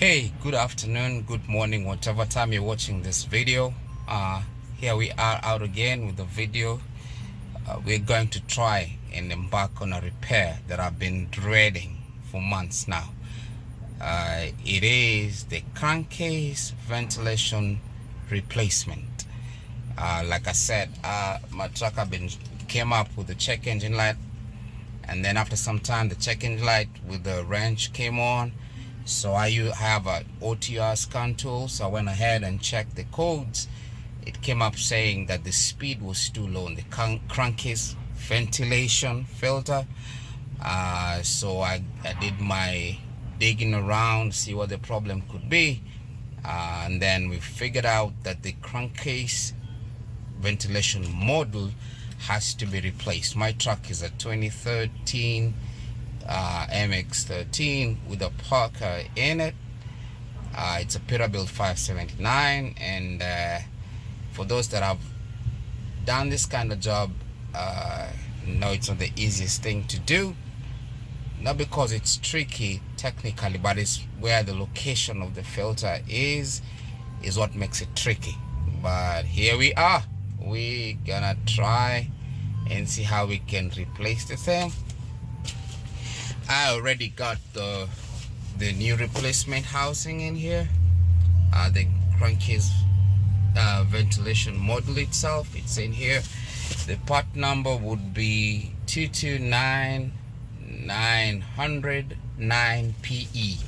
Hey, good afternoon, good morning, whatever time you're watching this video. Here we are out again with the video. We're going to try and embark on a repair that I've been dreading for months now. It is the crankcase ventilation replacement. Like I said, my truck came up with the check engine light, and then after some time the check engine light with the wrench came on. So I have an OTR scan tool, so I went ahead and checked the codes. It came up saying that the speed was too low in the crankcase ventilation filter. So I did my digging around, see what the problem could be, and then we figured out that the crankcase ventilation module has to be replaced. My truck is a 2013 MX-13 with a PACCAR in it. It's a Peterbilt 579, and for those that have done this kind of job, know it's not the easiest thing to do. Not because it's tricky technically, but it's where the location of the filter is what makes it tricky. But here we are. We're gonna try and see how we can replace the thing. I already got the new replacement housing in here. The crankcase ventilation module itself, it's in here. The part number would be 229909PE.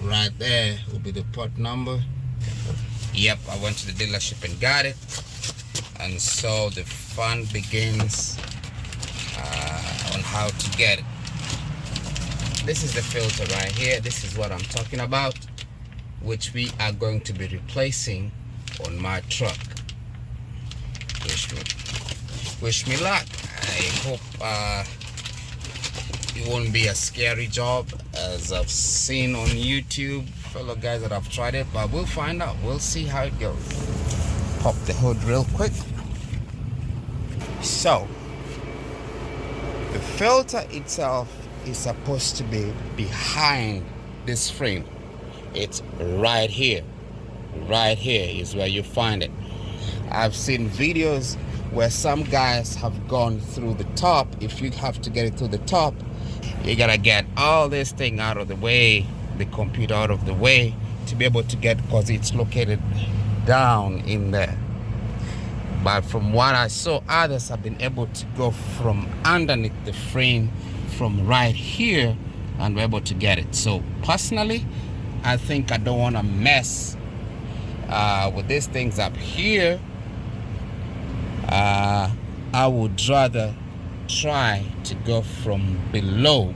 Right there will be the part number. Yep, I went to the dealership and got it. And so the fun begins on how to get it. This is the filter right here. This is what I'm talking about, which we are going to be replacing on my truck. Wish me luck. I hope it won't be a scary job as I've seen on YouTube fellow guys that have tried it, but we'll find out. We'll see how it goes. Pop the hood real quick. So the filter itself is supposed to be behind this frame. It's right here. Right here is where you find it. I've seen videos where some guys have gone through the top. If you have to get it through the top, you gotta get all this thing out of the way, the computer out of the way, to be able to get, because it's located down in there. But from what I saw, others have been able to go from underneath the frame, from right here, and we're able to get it. So personally, I think I don't want to mess with these things up here. I would rather try to go from below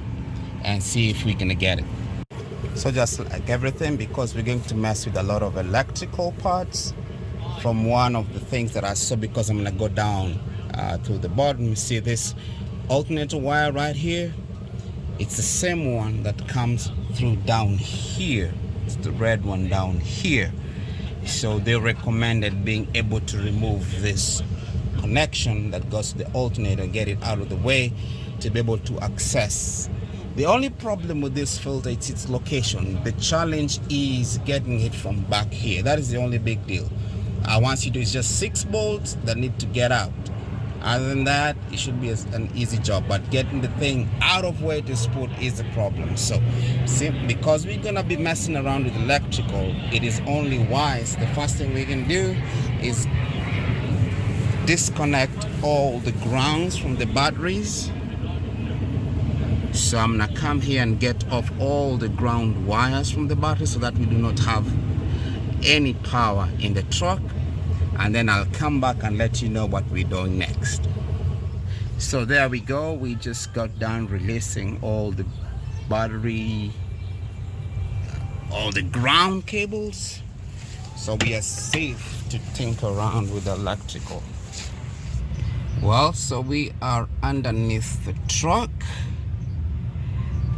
and see if we're gonna get it. So just like everything, because we're going to mess with a lot of electrical parts, from one of the things that I saw, because I'm gonna go down to the bottom, see this alternator wire right here. It's the same one that comes through down here. It's the red one down here. So they recommended being able to remove this connection that goes to the alternator, get it out of the way to be able to access. The only problem with this filter is its location. The challenge is getting it from back here. That is the only big deal. Once you do, it's just 6 bolts that need to get out. Other than that, it should be an easy job, but getting the thing out of where it is put is the problem. So because we're gonna be messing around with electrical, it is only wise, the first thing we can do is disconnect all the grounds from the batteries. So I'm gonna come here and get off all the ground wires from the battery so that we do not have any power in the truck, and then I'll come back and let you know what we're doing next. So there we go. We just got done releasing all the battery, all the ground cables, so we are safe to tinker around with the electrical. Well, so we are underneath the truck.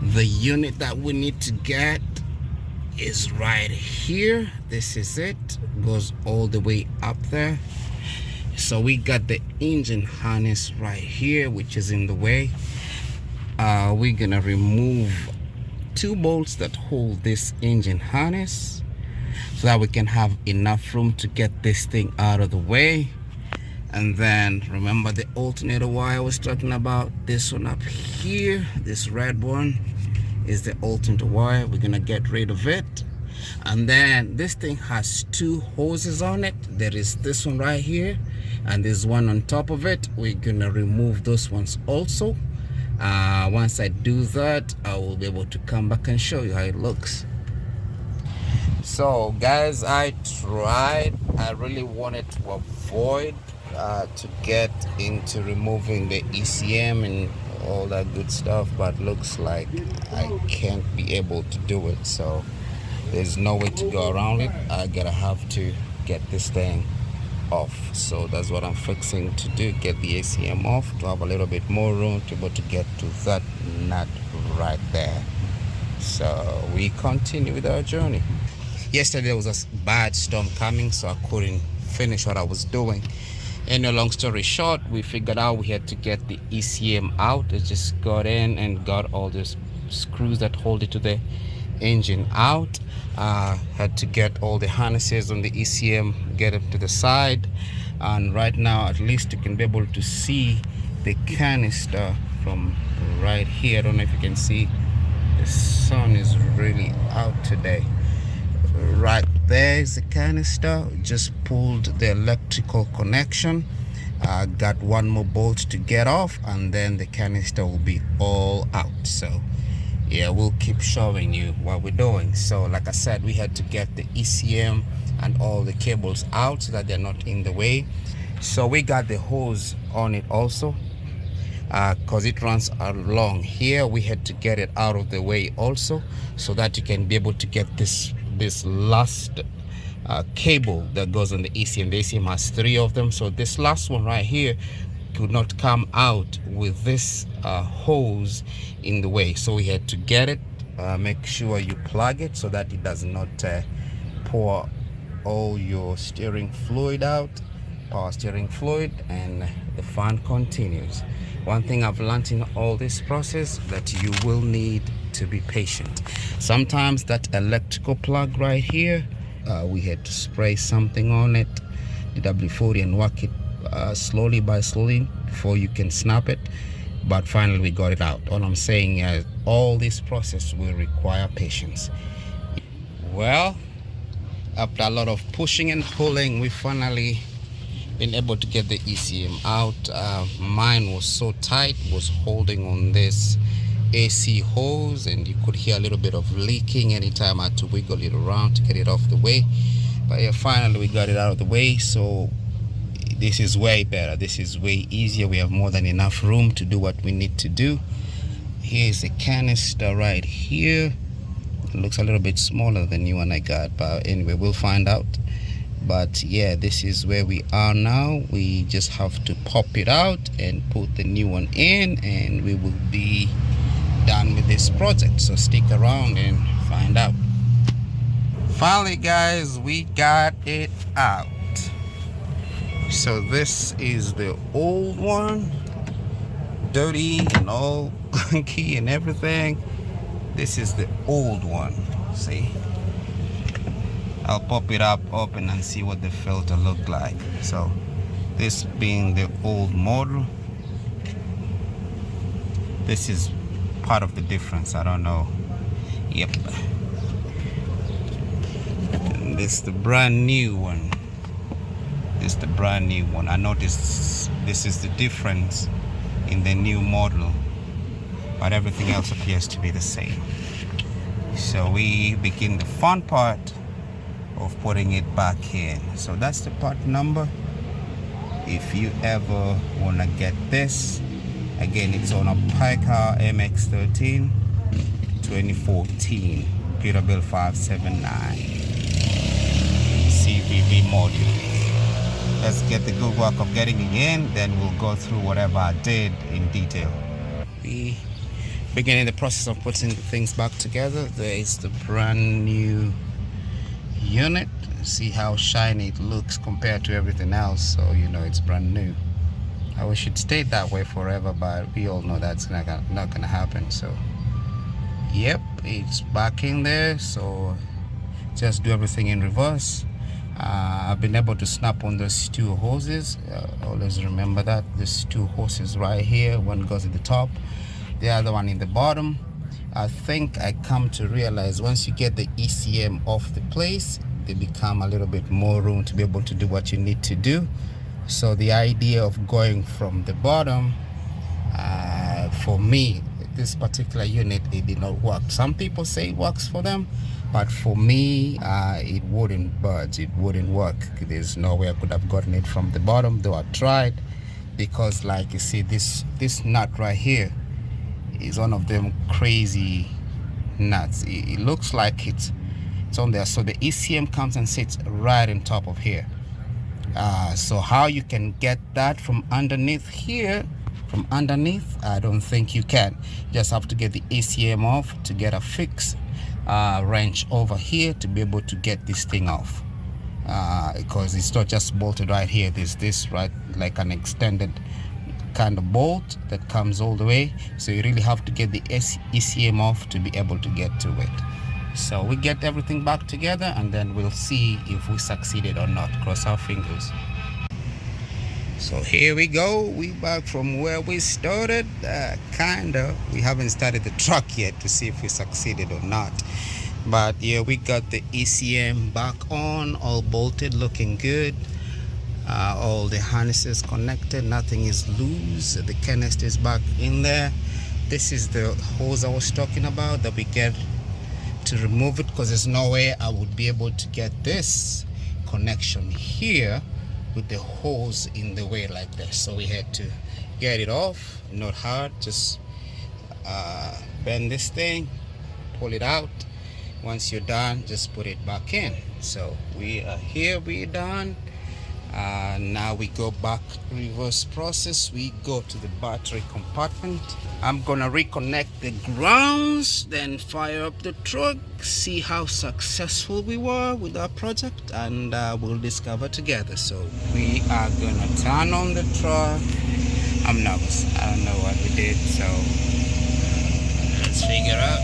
The unit that we need to get is right here. This is it. Goes all the way up there. So we got the engine harness right here, which is in the way. We're gonna remove 2 bolts that hold this engine harness so that we can have enough room to get this thing out of the way. And then remember the alternator wire I was talking about, this one up here, this red one is the alternator wire. We're gonna get rid of it. And then this thing has 2 hoses on it. There is this one right here and there's one on top of it. We're gonna remove those ones also. Once I do that, I will be able to come back and show you how it looks. So guys, I really wanted to avoid to get into removing the ECM and all that good stuff, but looks like I can't be able to do it. So there's no way to go around it. I gotta have to get this thing off. So that's what I'm fixing to do, get the ACM off to have a little bit more room to be able to get to that nut right there. So we continue with our journey. Yesterday there was a bad storm coming, so I couldn't finish what I was doing. Anyway, long story short, we figured out we had to get the ECM out. I just got in and got all these screws that hold it to the engine out. Had to get all the harnesses on the ECM, get them to the side, and right now at least you can be able to see the canister from right here. I don't know if you can see, the sun is really out today. Right there is the canister. Just pulled the electrical connection. Got one more bolt to get off and then the canister will be all out. So yeah, we'll keep showing you what we're doing. So like I said, we had to get the ECM and all the cables out so that they're not in the way. So we got the hose on it also, because it runs along here. We had to get it out of the way also so that you can be able to get this last cable that goes on the ECM. The ECM has 3 of them, so this last one right here could not come out with this hose in the way. So we had to get it, make sure you plug it so that it does not pour all your steering fluid out, power steering fluid, and the fun continues. One thing I've learned in all this process, that you will need to be patient. Sometimes that electrical plug right here, we had to spray something on it, the W40, and work it slowly by slowly before you can snap it. But finally we got it out. All I'm saying is all this process will require patience. Well, after a lot of pushing and pulling, we finally been able to get the ECM out. Mine was so tight, was holding on this AC hose, and you could hear a little bit of leaking anytime I had to wiggle it around to get it off the way. But yeah, finally we got it out of the way. So this is way better, this is way easier. We have more than enough room to do what we need to do. Here's the canister right here. It looks a little bit smaller than the one I got, but anyway, we'll find out. But yeah, this is where we are now. We just have to pop it out and put the new one in, and we will be done with this project. So stick around and find out. Finally guys, we got it out. So this is the old one, dirty and all clunky and everything. This is the old one. See, I'll pop it up, open, and see what the filter looked like. So this being the old model, this is part of the difference. I don't know. Yep. And this is the brand new one. This is the brand new one. I noticed this is the difference in the new model, but everything else appears to be the same. So we begin the fun part of putting it back in. So that's the part number. If you ever want to get this, again, it's on a PACCAR MX-13 2014 Peterbilt 579 CCV module. Let's get the good work of getting it in, then we'll go through whatever I did in detail. We beginning the process of putting things back together. There is the brand new unit. See how shiny it looks compared to everything else, so you know it's brand new. I wish it stayed that way forever, but we all know that's not gonna happen. So Yep, it's back in there, so just do everything in reverse. I've been able to snap on those two hoses. Always remember that there's two hoses right here. One goes at the top, the other one in the bottom. I think I come to realize once you get the ECM off the place, they become a little bit more room to be able to do what you need to do. So the idea of going from the bottom, for me, this particular unit, it did not work. Some people say it works for them, but for me, it wouldn't budge. It wouldn't work. There's no way I could have gotten it from the bottom, though I tried, because like you see, this nut right here is one of them crazy nuts. It looks like it's on there. So the ECM comes and sits right on top of here. So how you can get that from underneath here, I don't think you can. You just have to get the ECM off to get a fix wrench over here to be able to get this thing off, because it's not just bolted right here. There's this right, like an extended kind of bolt that comes all the way, so you really have to get the ECM off to be able to get to it. So we get everything back together and then we'll see if we succeeded or not. Cross our fingers. So here we go, we back from where we started. Kinda, we haven't started the truck yet to see if we succeeded or not, but yeah, we got the ECM back on, all bolted, looking good. All the harnesses connected, nothing is loose. The canister is back in there. This is the hose I was talking about that we get to remove it, because there's no way I would be able to get this connection here with the hose in the way like this. So we had to get it off. Not hard, just bend this thing, pull it out. Once you're done, just put it back in. So we are here, we're done. Now we go back, reverse process. We go to the battery compartment. I'm gonna reconnect the grounds, then fire up the truck, see how successful we were with our project, and we'll discover together. So we are gonna turn on the truck. I'm nervous, I don't know what we did, so let's figure out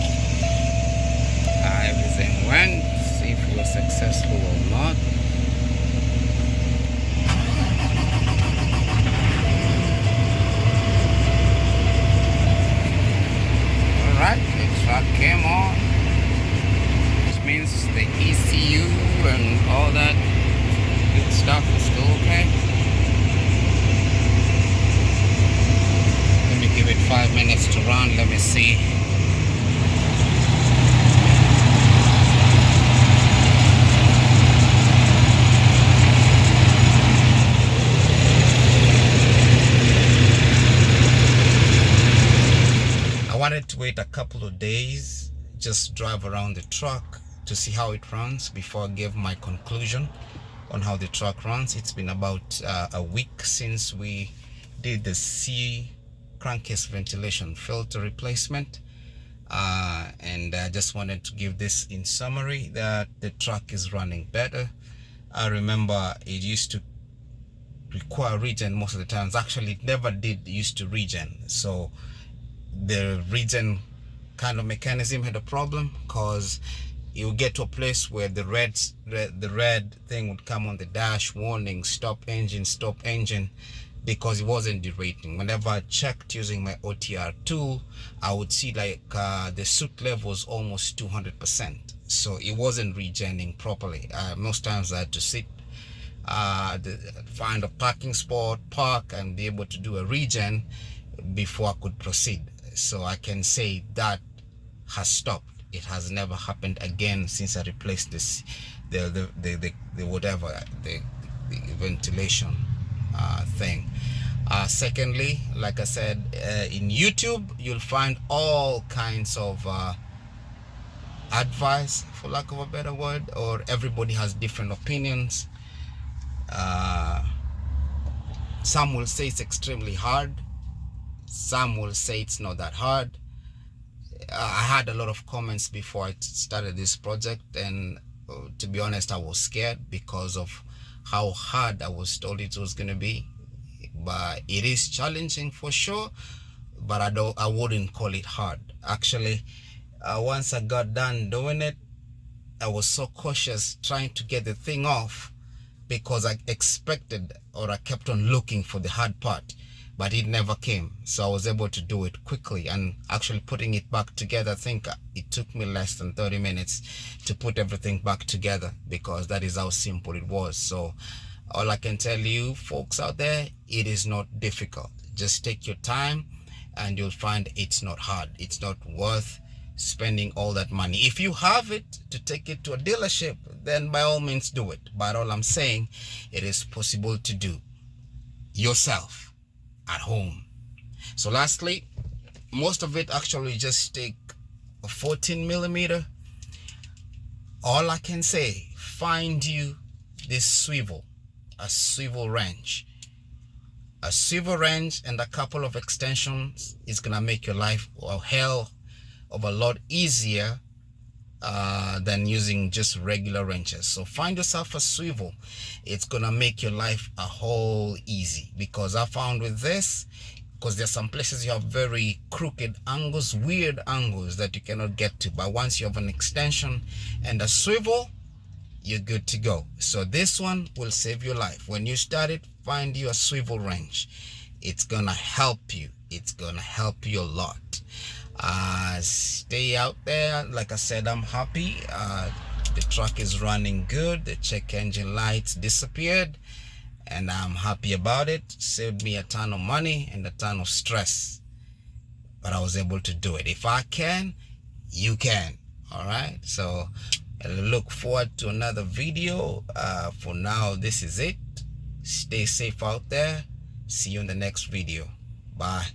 how everything went, see if we were successful or not. Alright, the truck came on, which means the ECU and all that good stuff is still okay. Let me give it 5 minutes to run, let me see. I wanted to wait a couple of days, just drive around the truck to see how it runs before I give my conclusion on how the truck runs. It's been about a week since we did the crankcase ventilation filter replacement, and I just wanted to give this in summary that the truck is running better. I remember it used to require regen most of the times. Actually, it never did used to regen, so the regen kind of mechanism had a problem, because you get to a place where the red thing would come on the dash, warning stop engine, because it wasn't derating. Whenever I checked using my OTR tool, I would see like the soot level was almost 200%, so it wasn't regenning properly. Most times I had to sit, find a parking spot, park, and be able to do a regen before I could proceed. So I can say that has stopped. It has never happened again since I replaced this, the ventilation thing. Secondly, like I said, in YouTube you'll find all kinds of advice, for lack of a better word, or everybody has different opinions. Some will say it's extremely hard, some will say it's not that hard. I had a lot of comments before I started this project, and to be honest, I was scared because of how hard I was told it was going to be. But it is challenging for sure, but I wouldn't call it hard. Actually, Once I got done doing it, I was so cautious trying to get the thing off because I expected, or I kept on looking for the hard part, but it never came. So I was able to do it quickly, and actually putting it back together, I think it took me less than 30 minutes to put everything back together, because that is how simple it was. So all I can tell you folks out there, it is not difficult. Just take your time and you'll find it's not hard. It's not worth spending all that money. If you have it to take it to a dealership, then by all means do it. But all I'm saying, it is possible to do yourself at home. So lastly, most of it actually just take a 14 millimeter. All I can say, find you this swivel, a swivel wrench. A swivel wrench and a couple of extensions is gonna make your life a hell of a lot easier than using just regular wrenches. So find yourself a swivel. It's gonna make your life a whole easy, because I found with this, because there's some places you have very crooked angles, weird angles that you cannot get to, but once you have an extension and a swivel, you're good to go. So this one will save your life. When you start it, find you a swivel wrench. It's gonna help you. It's gonna help you a lot. Stay out there. Like I said, I'm happy. The truck is running good. The check engine lights disappeared, and I'm happy about it. Saved me a ton of money and a ton of stress, but I was able to do it. If I can, you can. All right, so I look forward to another video. For now, this is it. Stay safe out there. See you in the next video. Bye.